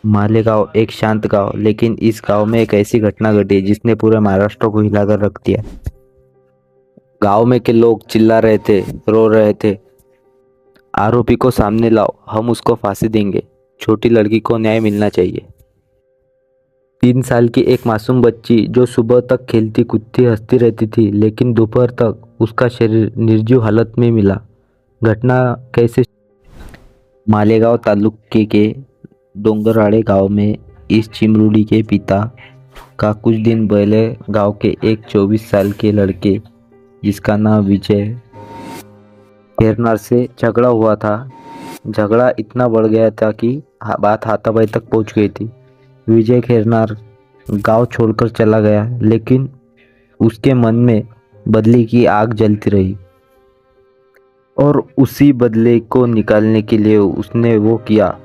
मालेगांव एक शांत गांव, लेकिन इस गांव में एक ऐसी घटना घटी जिसने पूरे महाराष्ट्र को हिलाकर रख दिया। गांव में के लोग चिल्ला रहे थे, रो रहे थे, आरोपी को सामने लाओ, हम उसको फांसी देंगे। छोटी लड़की को न्याय मिलना चाहिए। 3 साल की एक मासूम बच्ची जो सुबह तक खेलती कूदती हंसती रहती थी, लेकिन दोपहर तक उसका शरीर निर्जीव हालत में मिला। घटना कैसे? मालेगांव तालुके के डोंगराळे गांव में इस चिमरुडी के पिता का कुछ दिन पहले गांव के एक 24 साल के लड़के जिसका नाम विजय खेरनार से झगड़ा हुआ था। झगड़ा इतना बढ़ गया था कि बात हाथापाई तक पहुंच गई थी। विजय खेरनार गांव छोड़कर चला गया, लेकिन उसके मन में बदले की आग जलती रही और उसी बदले को निकालने के लिए उसने वो किया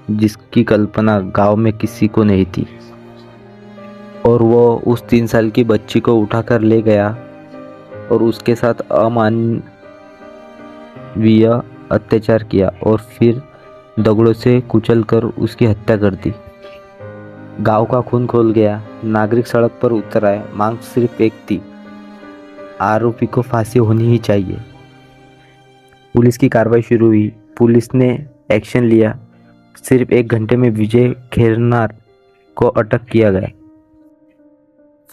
जिसकी कल्पना गांव में किसी को नहीं थी। और वो उस 3 साल की बच्ची को उठाकर ले गया और उसके साथ अमानवीय अत्याचार किया और फिर दगड़ों से कुचलकर उसकी हत्या कर दी। गांव का खून खोल गया। नागरिक सड़क पर उतर आए। मांग सिर्फ एक थी, आरोपी को फांसी होनी ही चाहिए। पुलिस की कार्रवाई शुरू हुई। पुलिस ने एक्शन लिया। सिर्फ 1 घंटे में विजय खेरनार को अटक किया गया।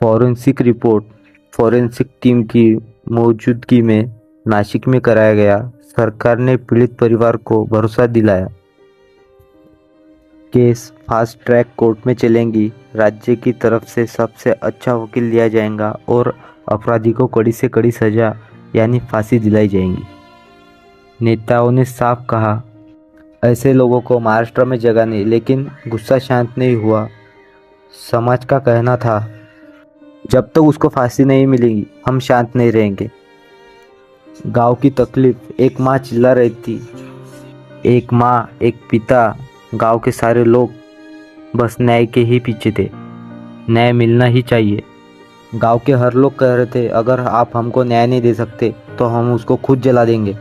फॉरेंसिक रिपोर्ट फॉरेंसिक टीम की मौजूदगी में नासिक में कराया गया। सरकार ने पीड़ित परिवार को भरोसा दिलाया। केस फास्ट ट्रैक कोर्ट में चलेंगी। राज्य की तरफ से सबसे अच्छा वकील लिया जाएगा और अपराधी को कड़ी से कड़ी सजा यानी फांसी दिलाई जाएगी। नेताओं ने साफ कहा, ऐसे लोगों को महाराष्ट्र में जगह नहीं, लेकिन गुस्सा शांत नहीं हुआ। समाज का कहना था, जब तक उसको फांसी नहीं मिलेगी हम शांत नहीं रहेंगे। गांव की तकलीफ, एक माँ चिल्ला रही थी, एक माँ, एक पिता, गांव के सारे लोग बस न्याय के ही पीछे थे। न्याय मिलना ही चाहिए। गांव के हर लोग कह रहे थे, अगर आप हमको न्याय नहीं दे सकते तो हम उसको खुद जला देंगे।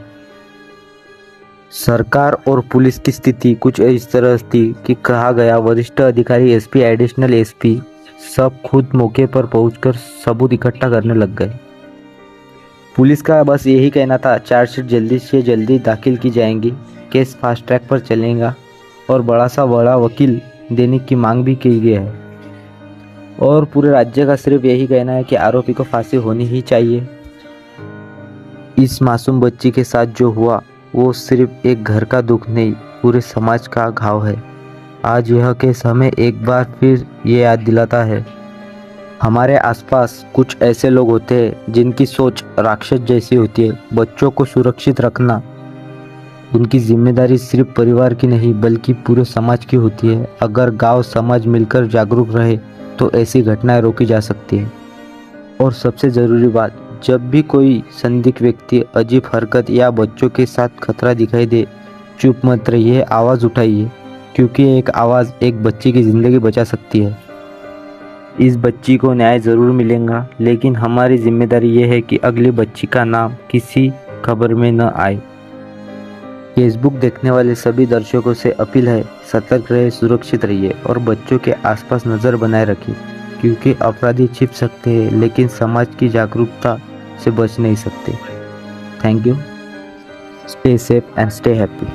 सरकार और पुलिस की स्थिति कुछ इस तरह थी कि कहा गया वरिष्ठ अधिकारी, एसपी, एडिशनल एसपी सब खुद मौके पर पहुंचकर सबूत इकट्ठा करने लग गए। पुलिस का बस यही कहना था, चार्जशीट जल्दी से जल्दी दाखिल की जाएंगी, केस फास्ट ट्रैक पर चलेगा और बड़ा वकील देने की मांग भी की गई है। और पूरे राज्य का सिर्फ यही कहना है कि आरोपी को फांसी होनी ही चाहिए। इस मासूम बच्ची के साथ जो हुआ वो सिर्फ एक घर का दुख नहीं, पूरे समाज का घाव है। आज यह केस हमें एक बार फिर ये याद दिलाता है, हमारे आसपास कुछ ऐसे लोग होते हैं जिनकी सोच राक्षस जैसी होती है। बच्चों को सुरक्षित रखना उनकी जिम्मेदारी सिर्फ परिवार की नहीं बल्कि पूरे समाज की होती है। अगर गांव समाज मिलकर जागरूक रहे तो ऐसी घटनाएं रोकी जा सकती है। और सबसे ज़रूरी बात, जब भी कोई संदिग्ध व्यक्ति, अजीब हरकत या बच्चों के साथ खतरा दिखाई दे, चुप मत रहिए, आवाज़ उठाइए, क्योंकि एक आवाज़ एक बच्ची की ज़िंदगी बचा सकती है। इस बच्ची को न्याय ज़रूर मिलेगा, लेकिन हमारी जिम्मेदारी ये है कि अगली बच्ची का नाम किसी खबर में न आए। फेसबुक देखने वाले सभी दर्शकों से अपील है, सतर्क रहे, सुरक्षित रहिए और बच्चों के आसपास नज़र बनाए रखिए, क्योंकि अपराधी छिप सकते हैं लेकिन समाज की जागरूकता से बच नहीं सकते। Thank you. Stay safe and stay happy.